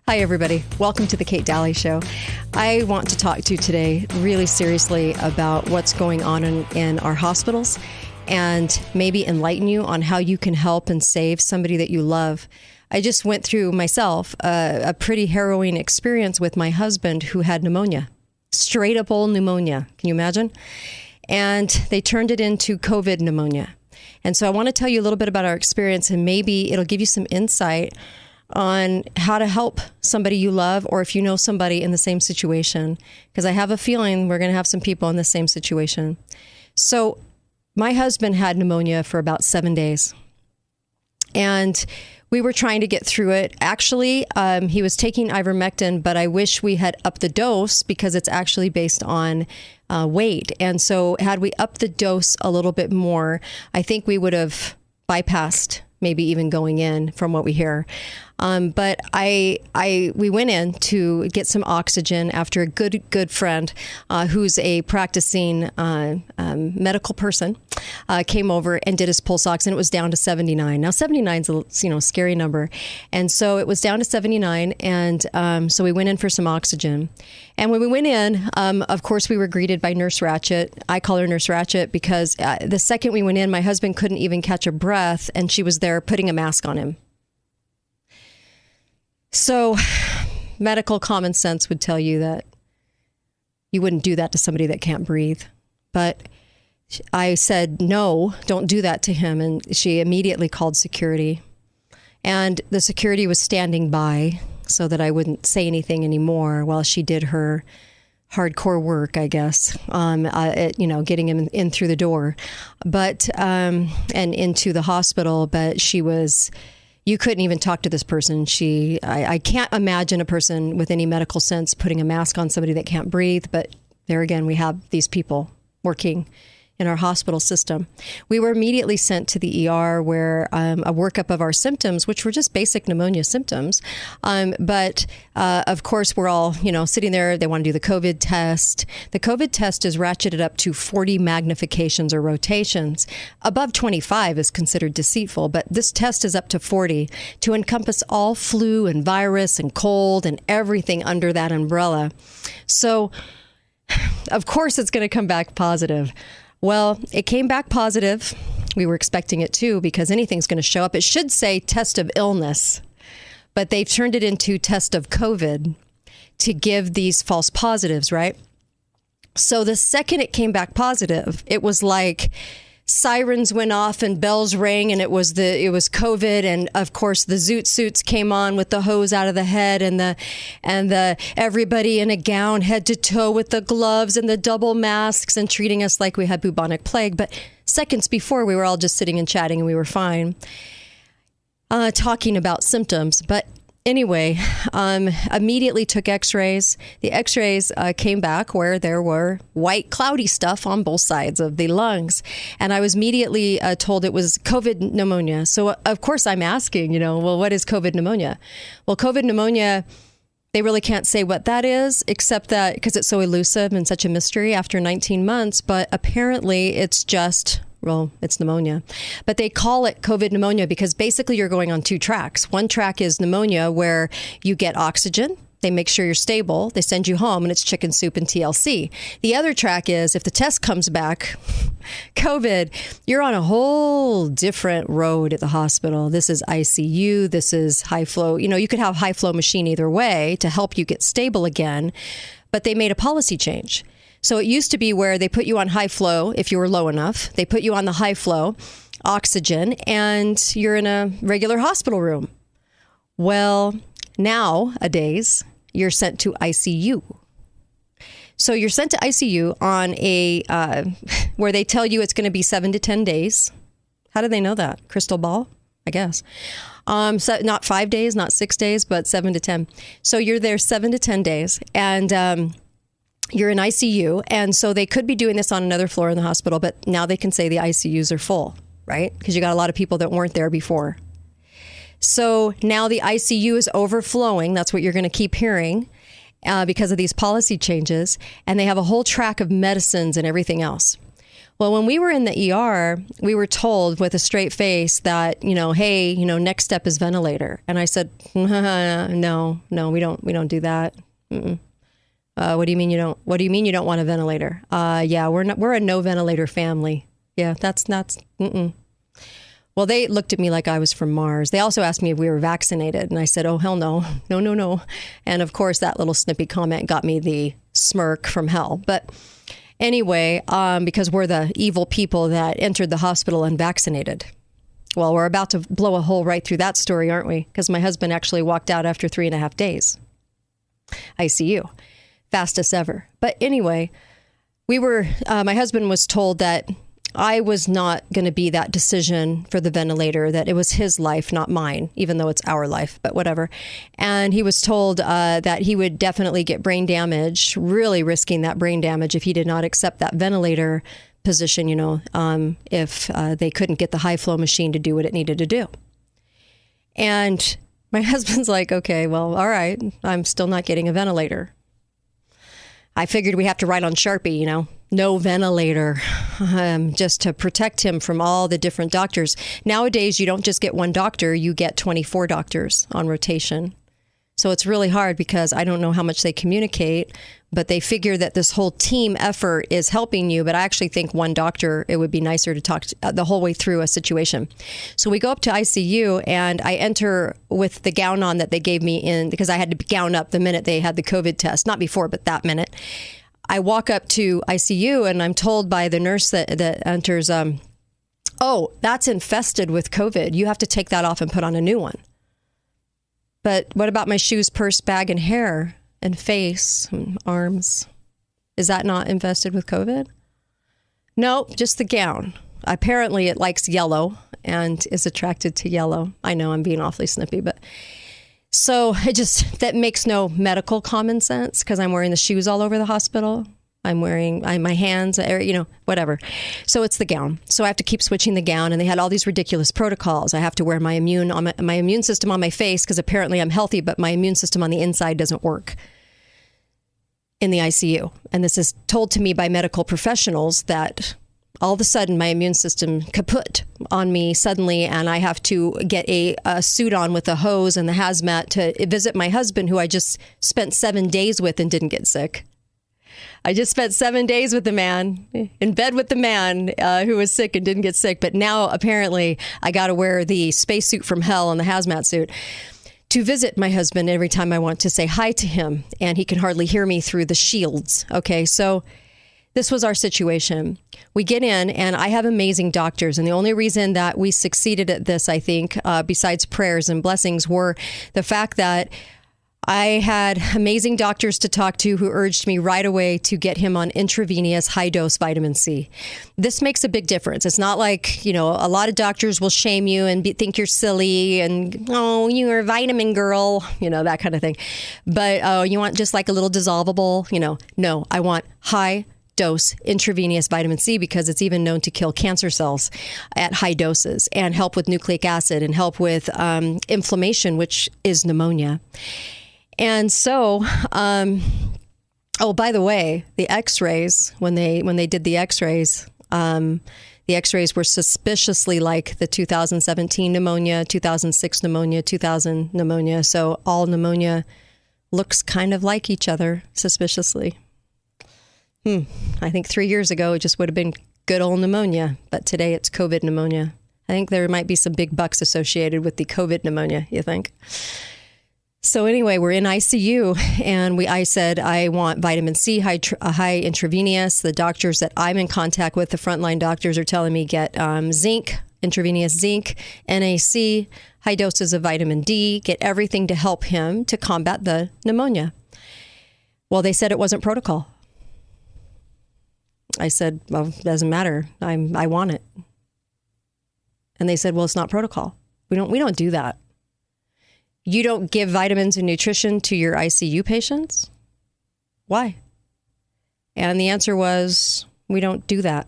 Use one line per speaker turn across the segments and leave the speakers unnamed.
Hi, everybody. Welcome to the Keјt Dali Show. I want to talk to you today really seriously about what's going on in our hospitals and maybe enlighten you on how you can help and save somebody that you love. I just went through myself a pretty harrowing experience with my husband who had pneumonia, straight up old pneumonia. Can you imagine? And they turned it into COVID pneumonia. And so I want to tell you a little bit about our experience, and maybe it'll give you some insight on how to help somebody you love, or if you know somebody in the same situation, because I have a feeling we're going to have some people in the same situation. So my husband had pneumonia for about 7 days, and we were trying to get through it. Actually, he was taking ivermectin, but I wish we had upped the dose because it's actually based on weight. And so had we upped the dose a little bit more, I think we would have bypassed maybe even going in from what we hear. But we went in to get some oxygen after a good friend who's a practicing medical person came over and did his pulse ox, and it was down to 79. Now 79 is a scary number, and so it was down to 79, and so we went in for some oxygen. And when we went in, of course, we were greeted by Nurse Ratchet. I call her Nurse Ratchet because the second we went in, my husband couldn't even catch a breath, and she was there putting a mask on him. So medical common sense would tell you that you wouldn't do that to somebody that can't breathe. But I said, no, don't do that to him. And she immediately called security. And the security was standing by so that I wouldn't say anything anymore while she did her hardcore work, I guess, getting him in through the door, but and into the hospital. But she was... You couldn't even talk to this person. I can't imagine a person with any medical sense putting a mask on somebody that can't breathe. But there again, we have these people working in our hospital system. We were immediately sent to the ER where a workup of our symptoms, which were just basic pneumonia symptoms. But of course, we're all, sitting there. They want to do the COVID test. The COVID test is ratcheted up to 40 magnifications or rotations. Above 25 is considered deceitful, but this test is up to 40 to encompass all flu and virus and cold and everything under that umbrella. So, of course, it's going to come back positive. Well, it came back positive. We were expecting it too, because anything's going to show up. It should say test of illness, but they've turned it into test of COVID to give these false positives, right? So the second it came back positive, it was like sirens went off and bells rang, and it was COVID, and of course the zoot suits came on with the hose out of the head, and the everybody in a gown head to toe with the gloves and the double masks and treating us like we had bubonic plague. But seconds before, we were all just sitting and chatting, and we were fine, talking about symptoms. But anyway, immediately took x-rays. The x-rays came back where there were white cloudy stuff on both sides of the lungs. And I was immediately told it was COVID pneumonia. So of course I'm asking, well, what is COVID pneumonia? Well, COVID pneumonia, they really can't say what that is, except that because it's so elusive and such a mystery after 19 months. But apparently it's just... Well, it's pneumonia, but they call it COVID pneumonia because basically you're going on two tracks. One track is pneumonia where you get oxygen. They make sure you're stable. They send you home and it's chicken soup and TLC. The other track is if the test comes back, COVID, you're on a whole different road at the hospital. This is ICU. This is high flow. You could have high flow machine either way to help you get stable again, but they made a policy change. So it used to be where they put you on high flow if you were low enough. They put you on the high flow oxygen and you're in a regular hospital room. Well, nowadays, you're sent to ICU. So you're sent to ICU on where they tell you it's going to be 7 to 10 days. How do they know that? Crystal ball, I guess. So not 5 days, not 6 days, but 7 to 10. So you're there 7 to 10 days. And you're in ICU, and so they could be doing this on another floor in the hospital, but now they can say the ICUs are full, right? Because you got a lot of people that weren't there before. So now the ICU is overflowing. That's what you're going to keep hearing because of these policy changes, and they have a whole track of medicines and everything else. Well, when we were in the ER, we were told with a straight face that, hey, next step is ventilator. And I said, no, we don't do that. What do you mean you don't? What do you mean you don't want a ventilator? Yeah, we're a no ventilator family. Yeah, that's not. Well, they looked at me like I was from Mars. They also asked me if we were vaccinated, and I said, oh hell no, no. And of course, that little snippy comment got me the smirk from hell. But anyway, because we're the evil people that entered the hospital unvaccinated. Well, we're about to blow a hole right through that story, aren't we? Because my husband actually walked out after 3.5 days. ICU. Fastest ever. But anyway, my husband was told that I was not going to be that decision for the ventilator, that it was his life, not mine, even though it's our life, but whatever. And he was told that he would definitely get brain damage, really risking that brain damage if he did not accept that ventilator position, if they couldn't get the high flow machine to do what it needed to do. And my husband's like, okay, well, all right, I'm still not getting a ventilator. I figured we have to write on Sharpie, no ventilator, just to protect him from all the different doctors. Nowadays, you don't just get one doctor, you get 24 doctors on rotation. So it's really hard because I don't know how much they communicate, but they figure that this whole team effort is helping you. But I actually think one doctor, it would be nicer to talk the whole way through a situation. So we go up to ICU and I enter with the gown on that they gave me in because I had to gown up the minute they had the COVID test, not before, but that minute. I walk up to ICU and I'm told by the nurse that enters, oh, that's infested with COVID. You have to take that off and put on a new one. But what about my shoes, purse, bag, and hair and face and arms? Is that not infested with COVID? No, just the gown. Apparently it likes yellow and is attracted to yellow. I know I'm being awfully snippy, but so that makes no medical common sense because I'm wearing the shoes all over the hospital. I'm wearing my hands, whatever. So it's the gown. So I have to keep switching the gown. And they had all these ridiculous protocols. I have to wear my immune system on my face because apparently I'm healthy, but my immune system on the inside doesn't work in the ICU. And this is told to me by medical professionals that all of a sudden my immune system kaput on me suddenly. And I have to get a suit on with a hose and the hazmat to visit my husband, who I just spent 7 days with and didn't get sick. I just spent 7 days with the man, in bed with the man who was sick and didn't get sick. But now apparently I got to wear the spacesuit from hell and the hazmat suit to visit my husband every time I want to say hi to him. And he can hardly hear me through the shields. Okay, so this was our situation. We get in and I have amazing doctors. And the only reason that we succeeded at this, I think, besides prayers and blessings, were the fact that I had amazing doctors to talk to who urged me right away to get him on intravenous high-dose vitamin C. This makes a big difference. It's not like, a lot of doctors will shame you and think you're silly and, oh, you're a vitamin girl, that kind of thing. But, oh, you want just like a little dissolvable, no, I want high-dose intravenous vitamin C because it's even known to kill cancer cells at high doses and help with nucleic acid and help with inflammation, which is pneumonia. And so, oh, by the way, the X-rays, when they did the X-rays were suspiciously like the 2017 pneumonia, 2006 pneumonia, 2000 pneumonia. So all pneumonia looks kind of like each other suspiciously. I think 3 years ago, it just would have been good old pneumonia, but today it's COVID pneumonia. I think there might be some big bucks associated with the COVID pneumonia, you think? So anyway, we're in ICU and I said, I want vitamin C, high intravenous. The doctors that I'm in contact with, the frontline doctors, are telling me get zinc, intravenous zinc, NaC, high doses of vitamin D, get everything to help him to combat the pneumonia. Well, they said it wasn't protocol. I said, well, it doesn't matter. I want it. And they said, well, it's not protocol. We don't do that. You don't give vitamins and nutrition to your ICU patients? Why? And the answer was, we don't do that.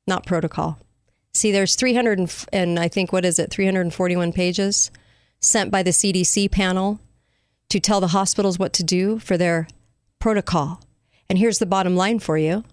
Not protocol. See, there's 341 pages sent by the CDC panel to tell the hospitals what to do for their protocol. And here's the bottom line for you.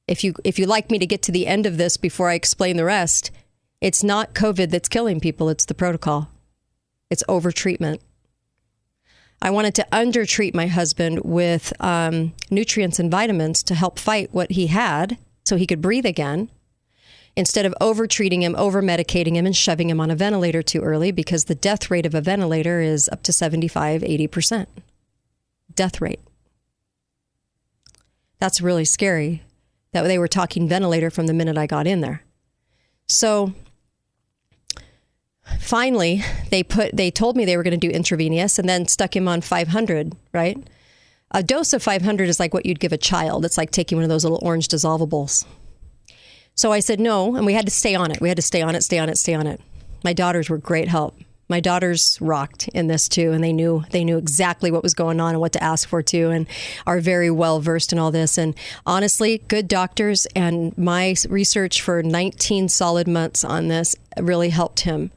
if you like me to get to the end of this before I explain the rest, it's not COVID that's killing people. It's the protocol. It's overtreatment. I wanted to undertreat my husband with nutrients and vitamins to help fight what he had so he could breathe again, instead of overtreating him, over-medicating him, and shoving him on a ventilator too early, because the death rate of a ventilator is up to 75, 80%. Death rate. That's really scary that they were talking ventilator from the minute I got in there. So finally, they told me they were going to do intravenous and then stuck him on 500, right? A dose of 500 is like what you'd give a child. It's like taking one of those little orange dissolvables. So I said no, and we had to stay on it. We had to stay on it. My daughters were great help. My daughters rocked in this too, and they knew exactly what was going on and what to ask for too, and are very well versed in all this. And honestly, good doctors, and my research for 19 solid months on this really helped him.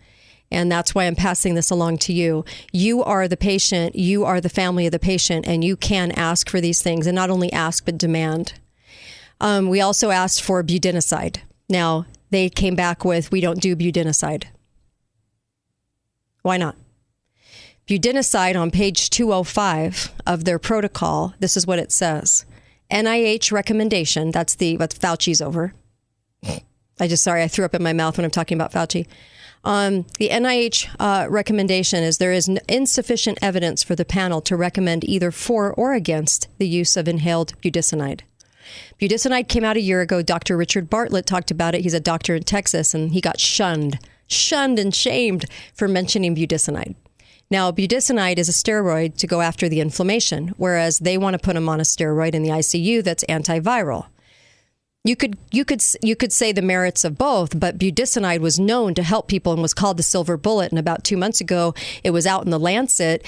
And that's why I'm passing this along to you. You are the patient, you are the family of the patient, and you can ask for these things, and not only ask, but demand. We also asked for budenicide. Now, they came back with, we don't do budenicide. Why not? Budenicide on page 205 of their protocol, this is what it says. NIH recommendation, that's what Fauci's over. I threw up in my mouth when I'm talking about Fauci. The NIH recommendation is there is insufficient evidence for the panel to recommend either for or against the use of inhaled budesonide. Budesonide came out a year ago. Dr. Richard Bartlett talked about it. He's a doctor in Texas, and he got shunned and shamed for mentioning budesonide. Now, budesonide is a steroid to go after the inflammation, whereas they want to put him on a steroid in the ICU that's antiviral. You could say the merits of both, but budesonide was known to help people and was called the silver bullet. And about 2 months ago, it was out in the Lancet,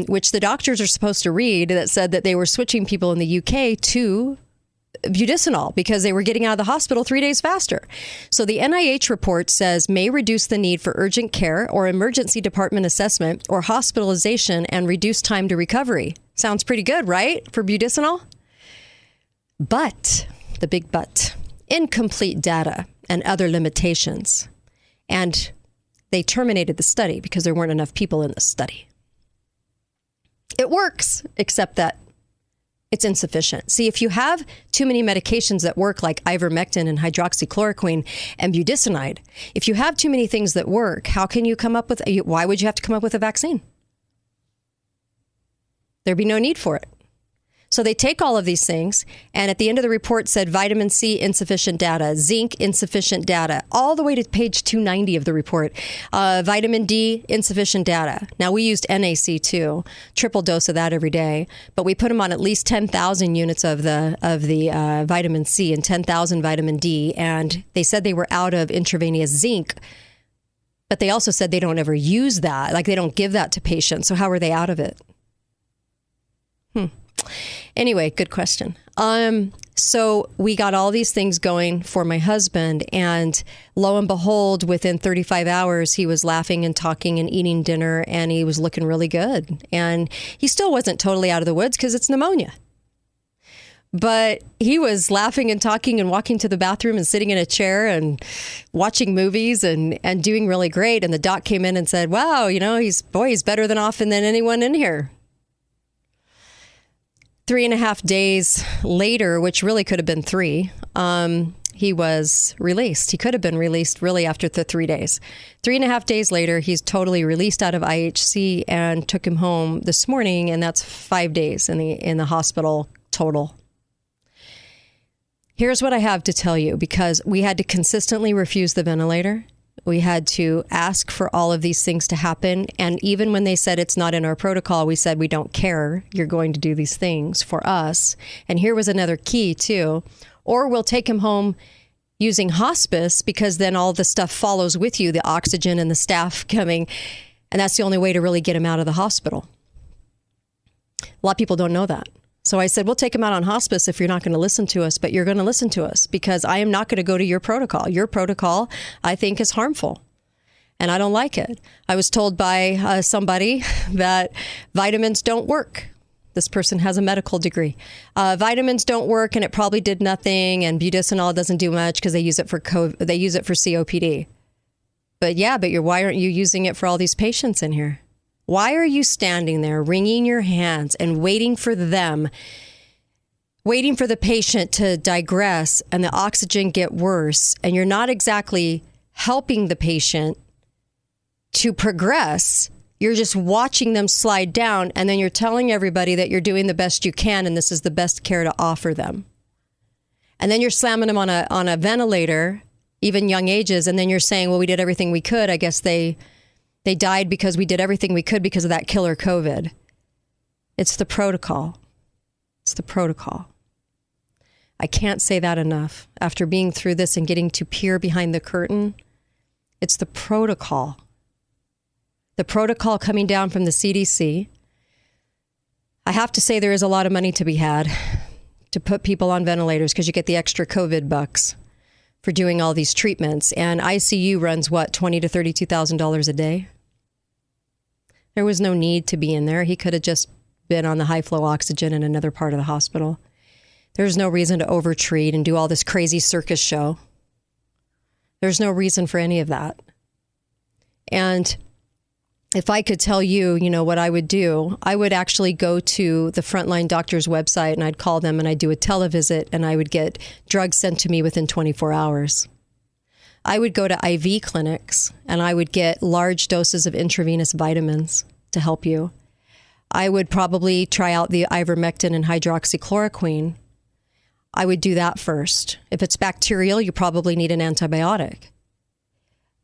which the doctors are supposed to read, that said that they were switching people in the UK to budesonide because they were getting out of the hospital 3 days faster. So the NIH report says may reduce the need for urgent care or emergency department assessment or hospitalization and reduce time to recovery. Sounds pretty good, right, for budesonide? But the big but, incomplete data and other limitations. And they terminated the study because there weren't enough people in the study. It works, except that it's insufficient. See, if you have too many medications that work, like ivermectin and hydroxychloroquine and budesonide, if you have too many things that work, why would you have to come up with a vaccine? There'd be no need for it. So they take all of these things, and at the end of the report said vitamin C, insufficient data, zinc, insufficient data, all the way to page 290 of the report. Vitamin D, insufficient data. Now, we used NAC too, triple dose of that every day, but we put them on at least 10,000 units of the vitamin C and 10,000 vitamin D, and they said they were out of intravenous zinc, but they also said they don't ever use that, like they don't give that to patients. So how are they out of it? Anyway, good question. So we got all these things going for my husband, and lo and behold, within 35 hours, he was laughing and talking and eating dinner, and he was looking really good. And he still wasn't totally out of the woods because it's pneumonia. But he was laughing and talking and walking to the bathroom and sitting in a chair and watching movies and doing really great. And the doc came in and said, wow, he's better than often than anyone in here. 3.5 days later, which really could have been 3, he was released. He could have been released really after the 3 days. 3.5 days later, he's totally released out of IHC and took him home this morning, and that's 5 days in the hospital total. Here's what I have to tell you, because we had to consistently refuse the ventilator. We had to ask for all of these things to happen. And even when they said it's not in our protocol, we said, we don't care. You're going to do these things for us. And here was another key, too. Or we'll take him home using hospice, because then all the stuff follows with you, the oxygen and the staff coming. And that's the only way to really get him out of the hospital. A lot of people don't know that. So I said, we'll take him out on hospice if you're not going to listen to us, but you're going to listen to us, because I am not going to go to your protocol. Your protocol, I think, is harmful, and I don't like it. I was told by somebody that vitamins don't work. This person has a medical degree. Vitamins don't work, and it probably did nothing. And budesonide doesn't do much because they use it for they use it for COPD. But why aren't you using it for all these patients in here? Why are you standing there, wringing your hands and waiting for the patient to digress and the oxygen get worse, and you're not exactly helping the patient to progress? You're just watching them slide down, and then you're telling everybody that you're doing the best you can and this is the best care to offer them. And then you're slamming them on a ventilator, even young ages, and then you're saying, well, we did everything we could. I guess they died because we did everything we could because of that killer COVID. It's the protocol. It's the protocol. I can't say that enough. After being through this and getting to peer behind the curtain, it's the protocol. The protocol coming down from the CDC. I have to say there is a lot of money to be had to put people on ventilators because you get the extra COVID bucks for doing all these treatments. And ICU runs, $20,000 to $32,000 a day? There was no need to be in there. He could have just been on the high flow oxygen in another part of the hospital. There's no reason to overtreat and do all this crazy circus show. There's no reason for any of that. And if I could tell you, what I would do, I would actually go to the Frontline Doctor's website and I'd call them and I'd do a televisit and I would get drugs sent to me within 24 hours. I would go to IV clinics and I would get large doses of intravenous vitamins to help you. I would probably try out the ivermectin and hydroxychloroquine. I would do that first. If it's bacterial, you probably need an antibiotic.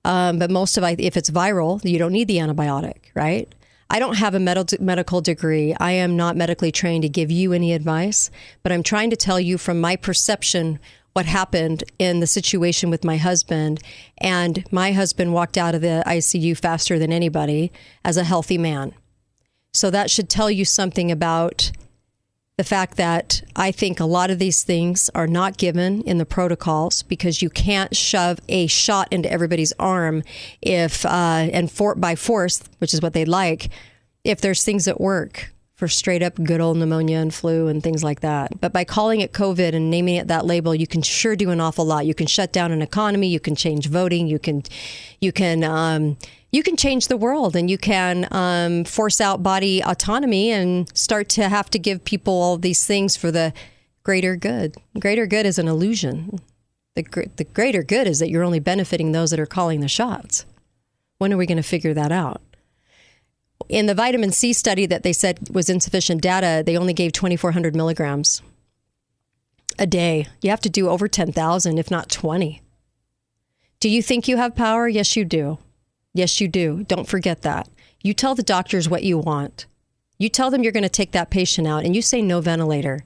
But if it's viral, you don't need the antibiotic, right? I don't have a medical degree. I am not medically trained to give you any advice, but I'm trying to tell you from my perception what happened in the situation with my husband. And my husband walked out of the ICU faster than anybody as a healthy man. So that should tell you something about the fact that I think a lot of these things are not given in the protocols because you can't shove a shot into everybody's arm by force, which is what they like, if there's things that work for straight up good old pneumonia and flu and things like that. But by calling it COVID and naming it that label, you can sure do an awful lot. You can shut down an economy. You can change voting. You can change the world, and you can force out body autonomy and start to have to give people all these things for the greater good. Greater good is an illusion. The greater good is that you're only benefiting those that are calling the shots. When are we going to figure that out? In the vitamin C study that they said was insufficient data, they only gave 2,400 milligrams a day. You have to do over 10,000, if not 20. Do you think you have power? Yes, you do. Yes, you do. Don't forget that. You tell the doctors what you want. You tell them you're going to take that patient out and you say no ventilator.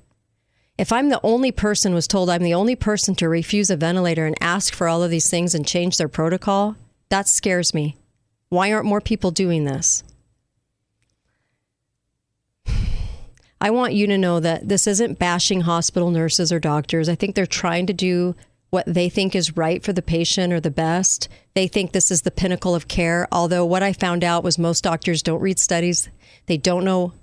If I'm the only person was told I'm the only person to refuse a ventilator and ask for all of these things and change their protocol, that scares me. Why aren't more people doing this? I want you to know that this isn't bashing hospital nurses or doctors. I think they're trying to do what they think is right for the patient or the best. They think this is the pinnacle of care. Although what I found out was most doctors don't read studies. They don't know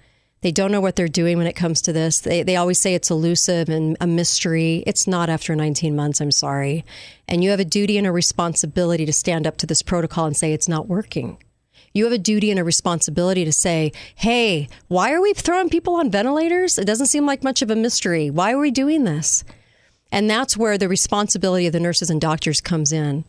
what they're doing when it comes to this. They always say it's elusive and a mystery. It's not after 19 months, I'm sorry. And you have a duty and a responsibility to stand up to this protocol and say it's not working. You have a duty and a responsibility to say, hey, why are we throwing people on ventilators? It doesn't seem like much of a mystery. Why are we doing this? And that's where the responsibility of the nurses and doctors comes in.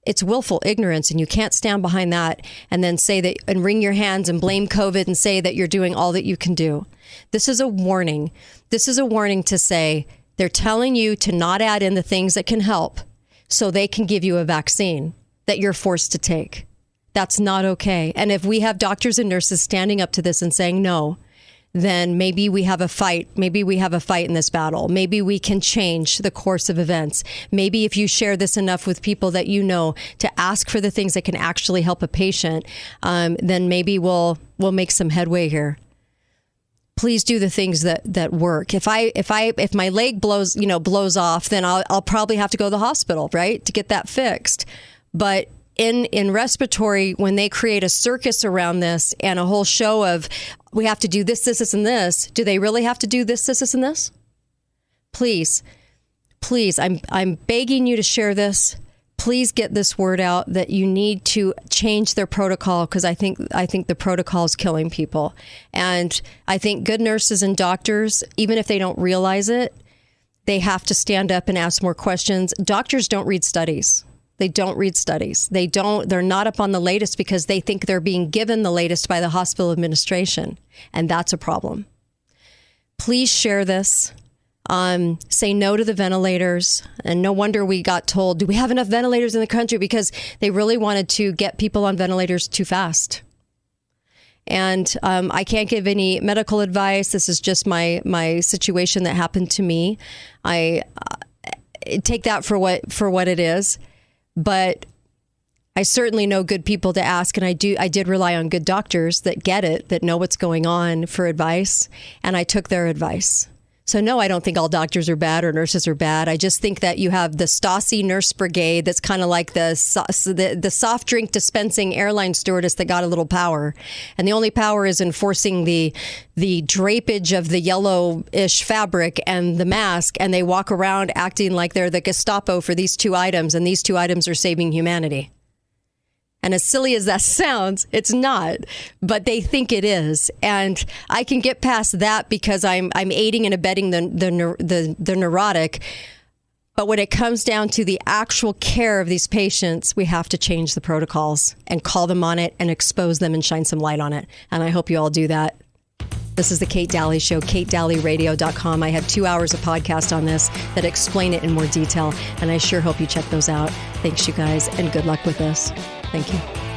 It's willful ignorance, and you can't stand behind that and then say that and wring your hands and blame COVID and say that you're doing all that you can do. This is a warning. This is a warning to say they're telling you to not add in the things that can help so they can give you a vaccine that you're forced to take. That's not okay. And if we have doctors and nurses standing up to this and saying no, then maybe we have a fight. Maybe we have a fight in this battle. Maybe we can change the course of events. Maybe if you share this enough with people that you know to ask for the things that can actually help a patient, then maybe we'll make some headway here. Please do the things that work. If my leg blows off, then I'll probably have to go to the hospital, right, to get that fixed. But in respiratory, when they create a circus around this and a whole show of, we have to do this, this, and this, do they really have to do this, this, and this? Please, I'm begging you to share this. Please get this word out that you need to change their protocol, because I think the protocol is killing people. And I think good nurses and doctors, even if they don't realize it, they have to stand up and ask more questions. Doctors don't read studies. They don't read studies. They're not up on the latest because they think they're being given the latest by the hospital administration. And that's a problem. Please share this. Say no to the ventilators. And no wonder we got told, do we have enough ventilators in the country? Because they really wanted to get people on ventilators too fast. And I can't give any medical advice. This is just my situation that happened to me. I take that for what it is. But I certainly know good people to ask, and I did rely on good doctors that get it, that know what's going on for advice, and I took their advice. So no, I don't think all doctors are bad or nurses are bad. I just think that you have the Stasi nurse brigade that's kind of like the soft drink dispensing airline stewardess that got a little power. And the only power is enforcing the drapage of the yellowish fabric and the mask. And they walk around acting like they're the Gestapo for these two items. And these two items are saving humanity. And as silly as that sounds, it's not, but they think it is. And I can get past that because I'm aiding and abetting the neurotic. But when it comes down to the actual care of these patients, we have to change the protocols and call them on it and expose them and shine some light on it. And I hope you all do that. This is the Keјt Dali Show, KeјtDaliRadio.com. I have 2 hours of podcast on this that explain it in more detail, and I sure hope you check those out. Thanks, you guys, and good luck with this. Thank you.